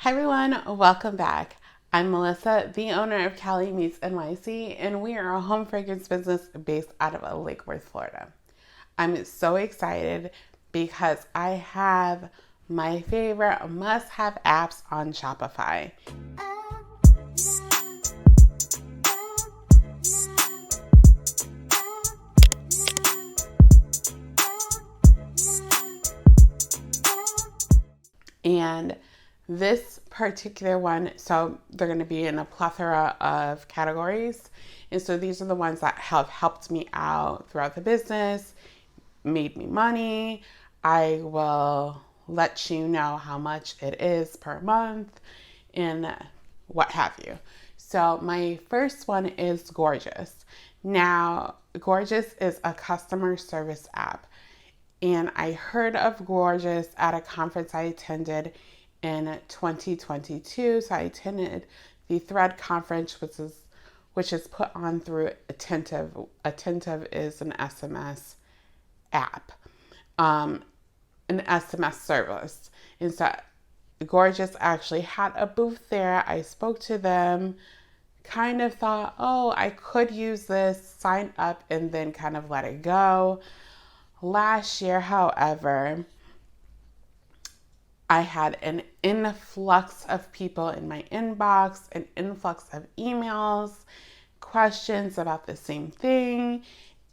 Hi everyone, welcome back. I'm Melissa, the owner of Cali Meets NYC, and we are a home fragrance business based out of Lake Worth, Florida. I'm so excited because I have my favorite must-have apps on Shopify. And this particular one, so they're going to be in a plethora of categories. And so these are the ones that have helped me out throughout the business, made me money. I will let you know how much it is per month and what have you. So my first one is Gorgeous. Now, Gorgeous is a customer service app. And I heard of Gorgeous at a conference I attended in 2022. So I attended the Thread conference, which is put on through Attentive. Attentive is an SMS app, an SMS service. And so Gorgeous actually had a booth there. I spoke to them, kind of thought, oh, I could use this, sign up, and then kind of let it go. Last year, however, I had an influx of people in my inbox, an influx of emails, questions about the same thing,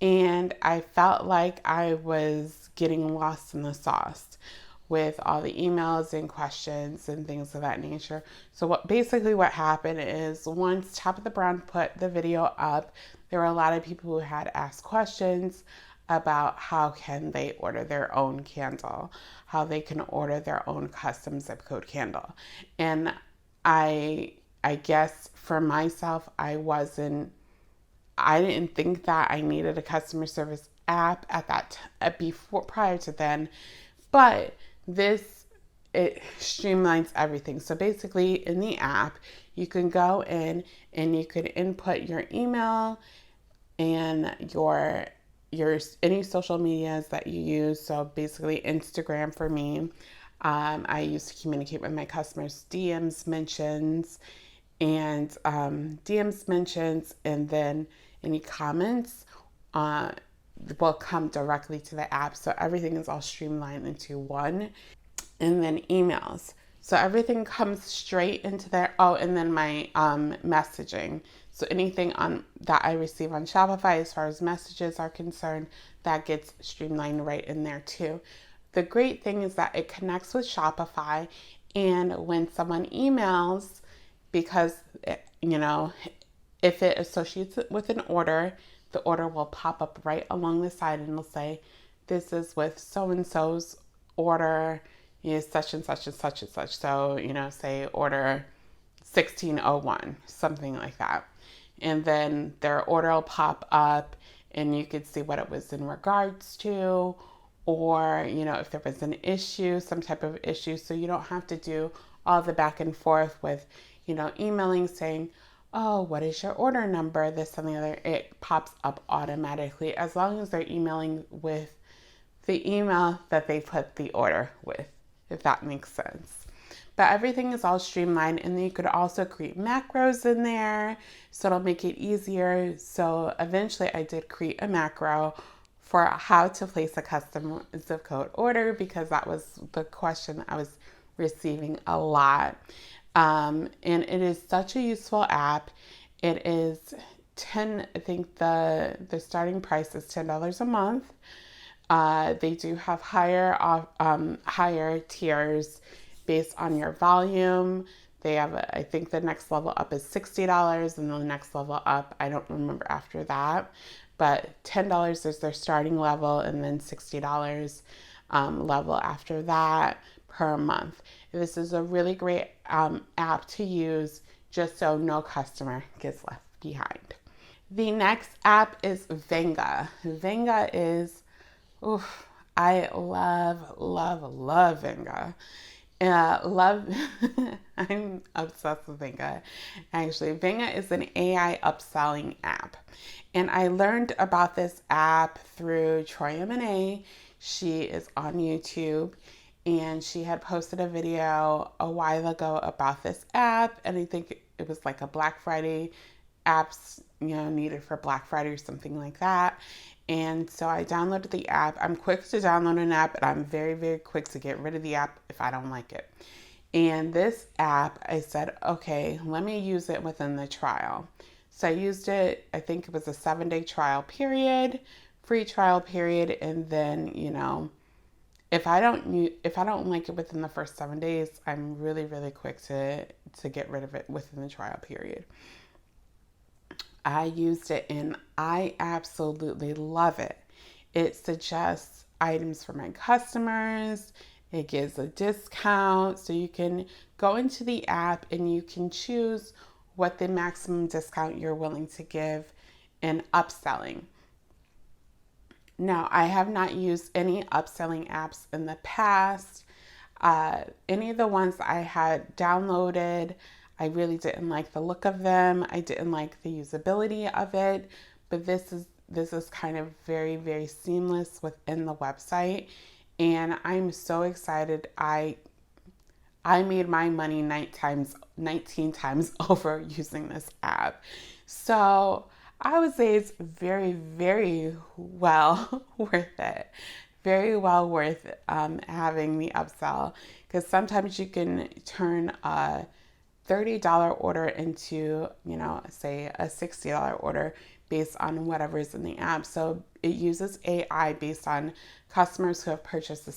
and I felt like I was getting lost in the sauce with all the emails and questions and things of that nature. So what happened is once Top of the Brown put the video up, there were a lot of people who had asked questions about how can they order their own candle, how they can order their own custom zip code candle. And I guess for myself, I didn't think that I needed a customer service app prior to then, but it streamlines everything. So basically in the app, you can go in and you could input your email and your any social medias that you use. So basically Instagram for me. I use to communicate with my customers, DMs mentions, and then any comments will come directly to the app. So everything is all streamlined into one. And then emails. So everything comes straight into there. Oh, and then my messaging. So anything that I receive on Shopify as far as messages are concerned, that gets streamlined right in there too. The great thing is that it connects with Shopify, and when someone emails, because if it associates it with an order, the order will pop up right along the side and it'll say, this is with so-and-so's order, such and such and such and such. So, say order 1601, something like that. And then their order will pop up and you could see what it was in regards to, or, if there was an issue, some type of issue. So you don't have to do all the back and forth with, emailing saying, oh, what is your order number? This and the other. It pops up automatically as long as they're emailing with the email that they put the order with, if that makes sense. But everything is all streamlined, and then you could also create macros in there, so it'll make it easier. So eventually I did create a macro for how to place a custom zip code order, because that was the question I was receiving a lot. And it is such a useful app. It is I think the starting price is $10 a month. They do have higher tiers based on your volume. They have, I think the next level up is $60, and the next level up, I don't remember after that, but $10 is their starting level, and then $60 level after that per month. This is a really great app to use, just so no customer gets left behind. The next app is Venga. Venga is, I love Venga. I'm obsessed with Venga. Actually, Venga is an AI upselling app. And I learned about this app through Troy M&A. She is on YouTube. and she had posted a video a while ago about this app, and I think it was like a Black Friday apps, needed for Black Friday or something like that. And so I downloaded the app. I'm quick to download an app, and I'm very, very quick to get rid of the app if I don't like it. And this app, I said, okay, let me use it within the trial. So I used it, I think it was a 7-day trial period, free trial period, and then, if I don't like it within the first 7 days, I'm really, really quick to get rid of it within the trial period. I used it and I absolutely love it. It suggests items for my customers. It gives a discount. So you can go into the app and you can choose what the maximum discount you're willing to give in upselling. Now, I have not used any upselling apps in the past. Any of the ones I had downloaded, I really didn't like the look of them. I didn't like the usability of it, but this is kind of very, very seamless within the website, and I'm so excited. I made my money 19 times over using this app. So I would say it's very, very well worth it. Very well worth having the upsell, because sometimes you can turn a $30 order into, say a $60 order based on whatever's in the app. So it uses AI based on customers who have purchased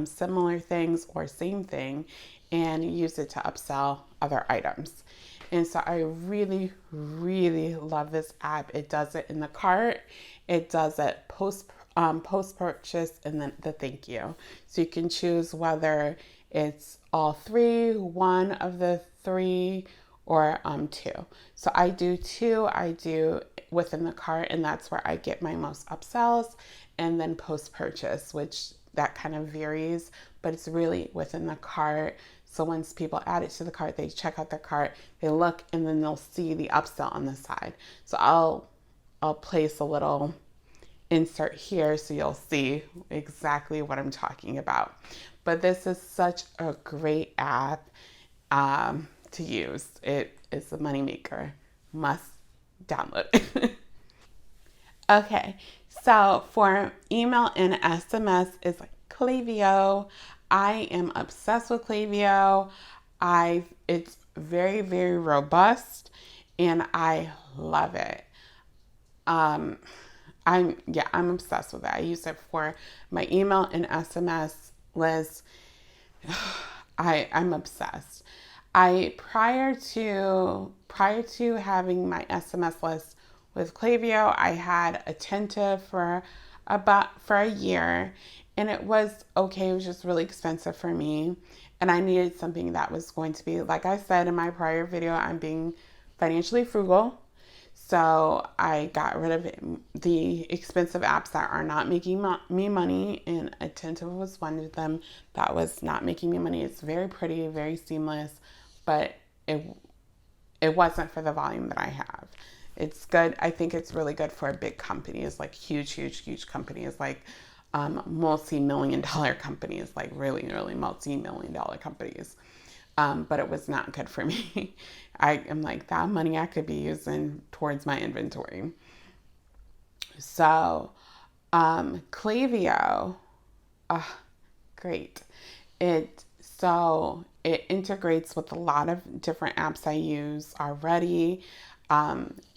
similar things or same thing, and use it to upsell other items. And so I really, really love this app. It does it in the cart. It does it post purchase, and then the thank you. So you can choose whether it's all three, one of the three, or two. So I do two. I do within the cart, and that's where I get my most upsells, and then post purchase, which that kind of varies, but it's really within the cart. So once people add it to the cart, they check out their cart, they look, and then they'll see the upsell on the side. So I'll place a little insert here so you'll see exactly what I'm talking about. But this is such a great app to use. It is a moneymaker. Must download it. Okay, so for email and SMS is like Klaviyo. I am obsessed with Klaviyo. It's very, very robust, and I love it. I'm obsessed with it. I use it for my email and SMS list. I'm obsessed. Prior to having my SMS list with Klaviyo, I had Attentive for a year, and it was okay. It was just really expensive for me, and I needed something that was going to be, like I said in my prior video, I'm being financially frugal. So I got rid of the expensive apps that are not making me money, and Attentive was one of them that was not making me money. It's very pretty, very seamless, but it wasn't for the volume that I have. It's good. I think it's really good for big companies, like huge, huge, huge companies, like multi-million-dollar companies, like really, really multi-million-dollar companies. But it was not good for me. I am like, that money I could be using towards my inventory. So, Klaviyo, great. It integrates with a lot of different apps I use already.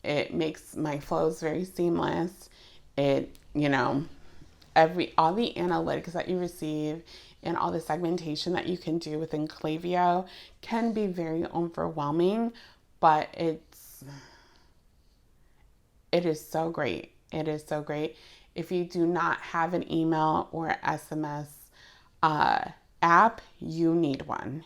It makes my flows very seamless. It, all the analytics that you receive and all the segmentation that you can do within Klaviyo can be very overwhelming, but it is so great. It is so great. If you do not have an email or SMS app, you need one.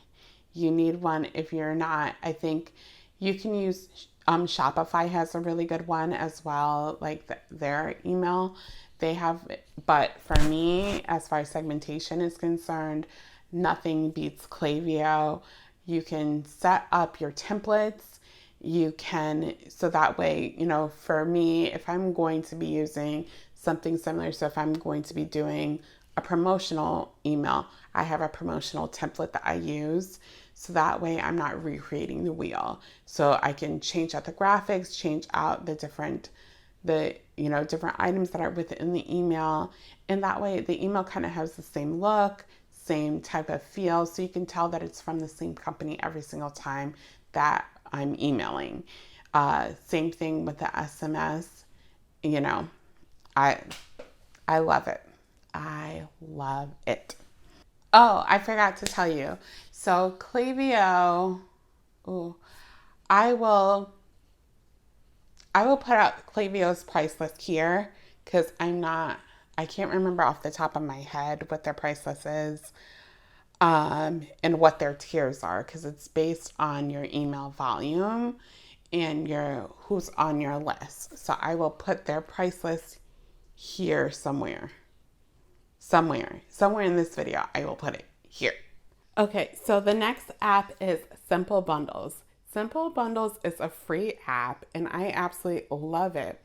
You need one. If you're not, I think you can use Shopify has a really good one as well, like their email. They have, but for me, as far as segmentation is concerned, nothing beats Klaviyo. You can set up your templates. So that way, for me, if I'm going to be using something similar, so if I'm going to be doing a promotional email, I have a promotional template that I use. So that way I'm not recreating the wheel. So I can change out the graphics, change out the different items that are within the email. And that way the email kind of has the same look, same type of feel. So you can tell that it's from the same company every single time that I'm emailing. Same thing with the SMS. I I love it. I love it. Oh, I forgot to tell you. So Klaviyo, ooh, I will put out Klaviyo's price list here because I can't remember off the top of my head what their price list is, and what their tiers are, because it's based on your email volume and your who's on your list. So I will put their price list here somewhere. Somewhere in this video, I will put it here. Okay, so the next app is Simple Bundles. Simple Bundles is a free app and I absolutely love it.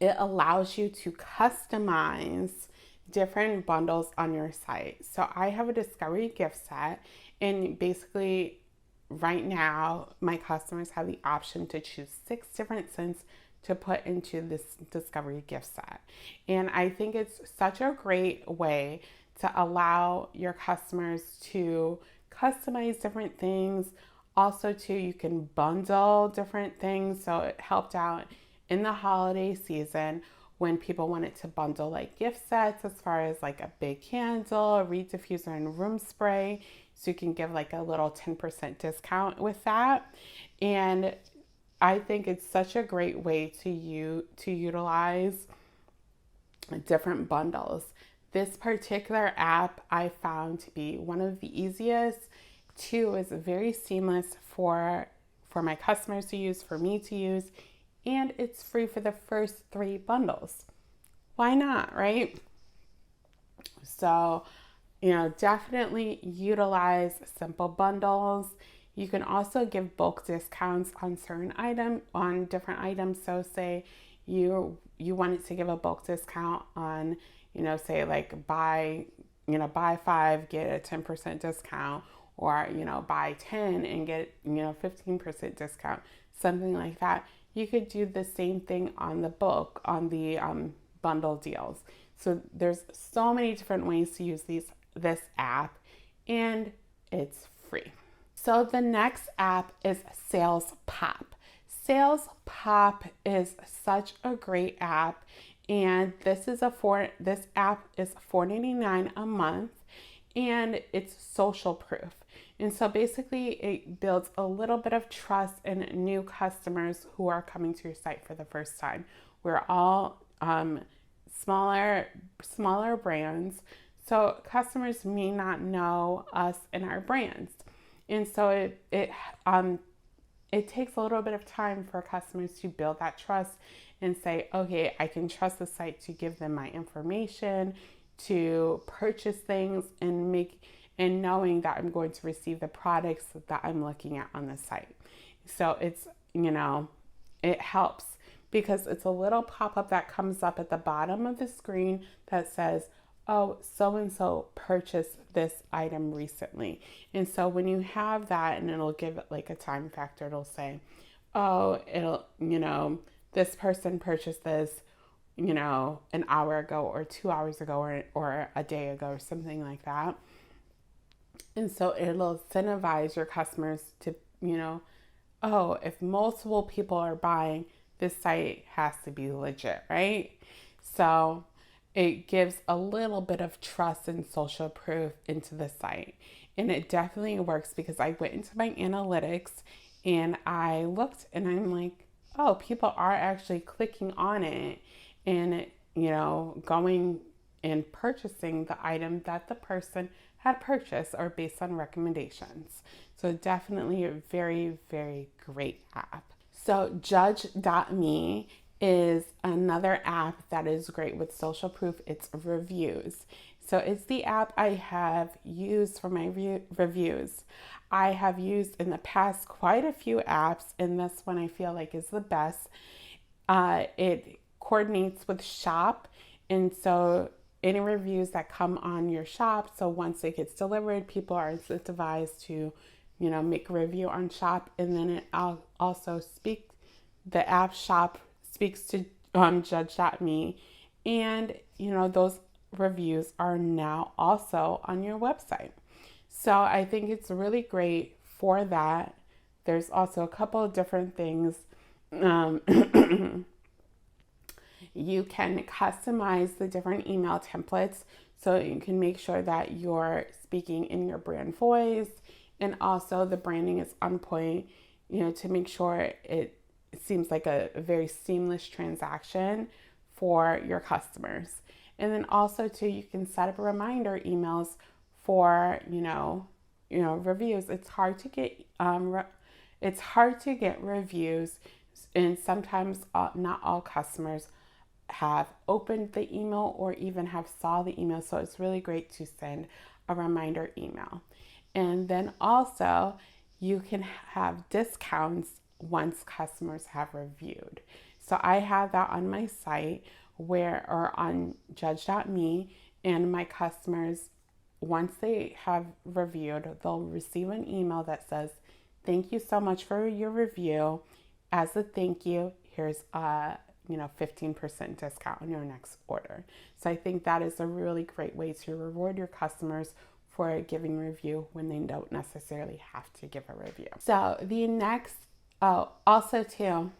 It allows you to customize different bundles on your site. So I have a discovery gift set, and basically right now my customers have the option to choose 6 different scents to put into this discovery gift set. And I think it's such a great way to allow your customers to customize different things. Also, too, you can bundle different things. So it helped out in the holiday season when people wanted to bundle like gift sets, as far as like a big candle, a reed diffuser, and room spray. So you can give like a little 10% discount with that. And I think it's such a great way to utilize different bundles. This particular app I found to be one of the easiest. 2, is very seamless for my customers to use, for me to use, and it's free for the first 3 bundles. Why not, right? So, definitely utilize Simple Bundles. You can also give bulk discounts on different items. So say you wanted to give a bulk discount on, say like buy 5, get a 10% discount, or, buy 10 and get, 15% discount, something like that. You could do the same thing on the bundle deals. So there's so many different ways to use this app, and it's free. So the next app is Sales Pop. Sales Pop is such a great app, and this app is $4.99 a month, and it's social proof. And so basically it builds a little bit of trust in new customers who are coming to your site for the first time. We're all smaller brands, so customers may not know us and our brands. And so it takes a little bit of time for customers to build that trust and say, okay, I can trust the site to give them my information, to purchase things, and knowing that I'm going to receive the products that I'm looking at on the site. So it's, it helps because it's a little pop-up that comes up at the bottom of the screen that says, oh, so-and-so purchased this item recently. And so when you have that, and it'll give it like a time factor, it'll say, oh, this person purchased this, an hour ago or 2 hours ago or a day ago or something like that. And so it'll incentivize your customers to, oh, if multiple people are buying, this site has to be legit, right? So it gives a little bit of trust and social proof into the site. And it definitely works because I went into my analytics and I looked and I'm like, oh, people are actually clicking on it and, going and purchasing the item that the person had purchased or based on recommendations. So definitely a very, very great app. So JudgeMe is another app that is great with social proof. It's reviews. So it's the app I have used for my reviews. I have used in the past quite a few apps, and this one I feel like is the best. It coordinates with Shop, and so any reviews that come on your shop. So once it gets delivered, people are incentivized to, make a review on shop. And then it also the app shop speaks to Judge.me. And, those reviews are now also on your website. So I think it's really great for that. There's also a couple of different things. You can customize the different email templates so you can make sure that you're speaking in your brand voice, and also the branding is on point, to make sure it seems like a very seamless transaction for your customers. And then also too, you can set up reminder emails for, reviews. It's hard to get reviews, and sometimes not all customers have opened the email or even have saw the email. So it's really great to send a reminder email. And then also you can have discounts once customers have reviewed. So I have that on my site or on Judge.me, and my customers, once they have reviewed, they'll receive an email that says, "Thank you so much for your review. As a thank you, here's a 15% discount on your next order." So I think that is a really great way to reward your customers for giving a review when they don't necessarily have to give a review. So the next, also to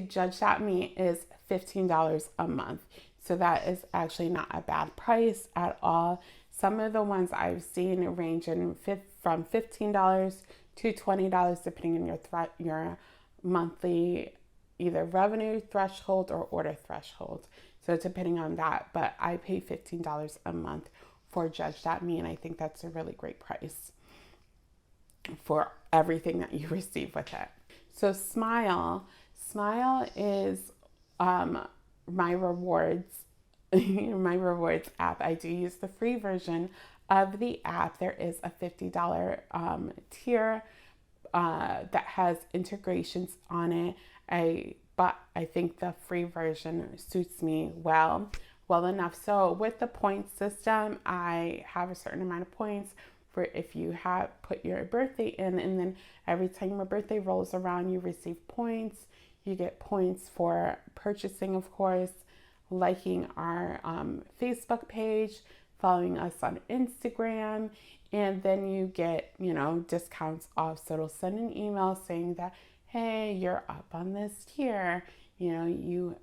Judge.me is $15 a month. So that is actually not a bad price at all. Some of the ones I've seen range from $15 to $20, depending on your monthly either revenue threshold or order threshold. So depending on that, but I pay $15 a month for Judge.me, and I think that's a really great price for everything that you receive with it. So Smile is my rewards app. I do use the free version of the app. There is a $50 tier that has integrations on it. But I think the free version suits me well enough. So with the point system, I have a certain amount of points for if you have put your birthday in, and then every time your birthday rolls around, you receive points. You get points for purchasing, of course, liking our Facebook page, following us on Instagram, and then you get, discounts off. So it'll send an email saying that, hey, you're up on this tier, you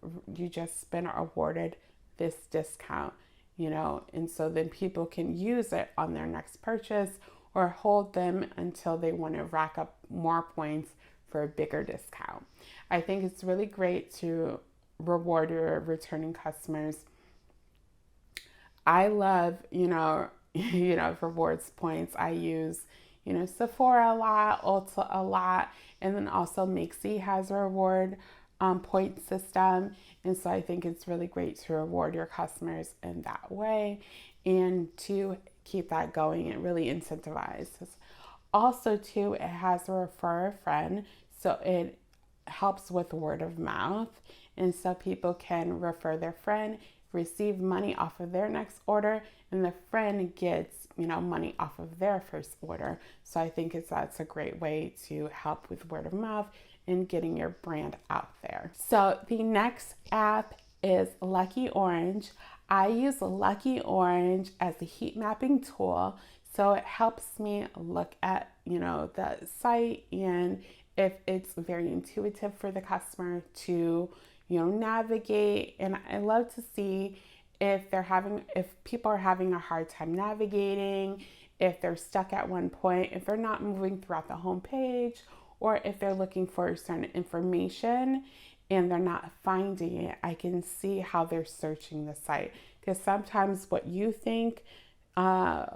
just been awarded this discount, and so then people can use it on their next purchase or hold them until they want to rack up more points for a bigger discount. I think it's really great to reward your returning customers. I love, rewards points. I use, Sephora a lot, Ulta a lot, and then also Makesy has a reward point system. And so I think it's really great to reward your customers in that way and to keep that going. It really incentivizes. Also, too, it has a refer a friend, so it helps with word of mouth. And so people can refer their friend, receive money off of their next order, and the friend gets, money off of their first order. So I think that's a great way to help with word of mouth and getting your brand out there. So the next app is Lucky Orange. I use Lucky Orange as a heat mapping tool. So it helps me look at, the site, and if it's very intuitive for the customer to, navigate. And I love to see if people are having a hard time navigating, if they're stuck at one point, if they're not moving throughout the home page, or if they're looking for certain information and they're not finding it. I can see how they're searching the site, because sometimes what you think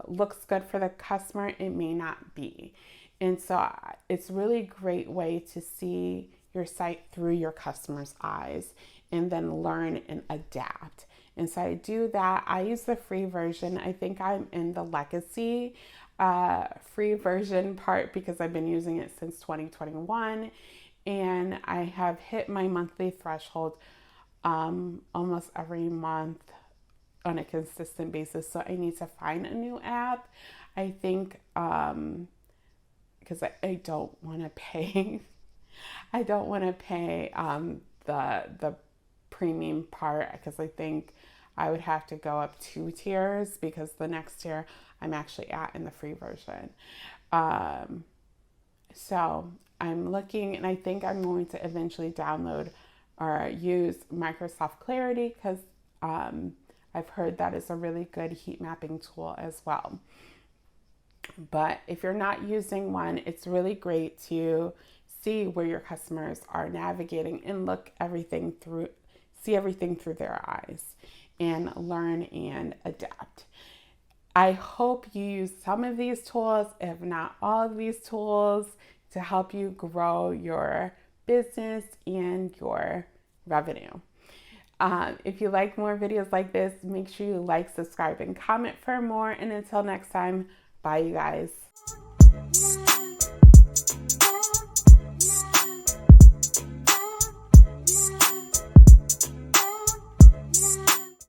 looks good for the customer, it may not be. And so it's really a great way to see your site through your customer's eyes and then learn and adapt. And so I do that. I use the free version. I think I'm in the legacy free version part because I've been using it since 2021, and I have hit my monthly threshold almost every month on a consistent basis. So I need to find a new app. I think because I don't want to pay. I don't want to pay the premium part, because I think I would have to go up 2 tiers, because the next tier I'm actually at in the free version. So I'm looking, and I think I'm going to eventually download or use Microsoft Clarity, because I've heard that is a really good heat mapping tool as well. But if you're not using one, it's really great to see where your customers are navigating and see everything through their eyes, and learn and adapt. I hope you use some of these tools, if not all of these tools, to help you grow your business and your revenue. If you like more videos like this, make sure you like, subscribe, and comment for more. And until next time, bye, you guys.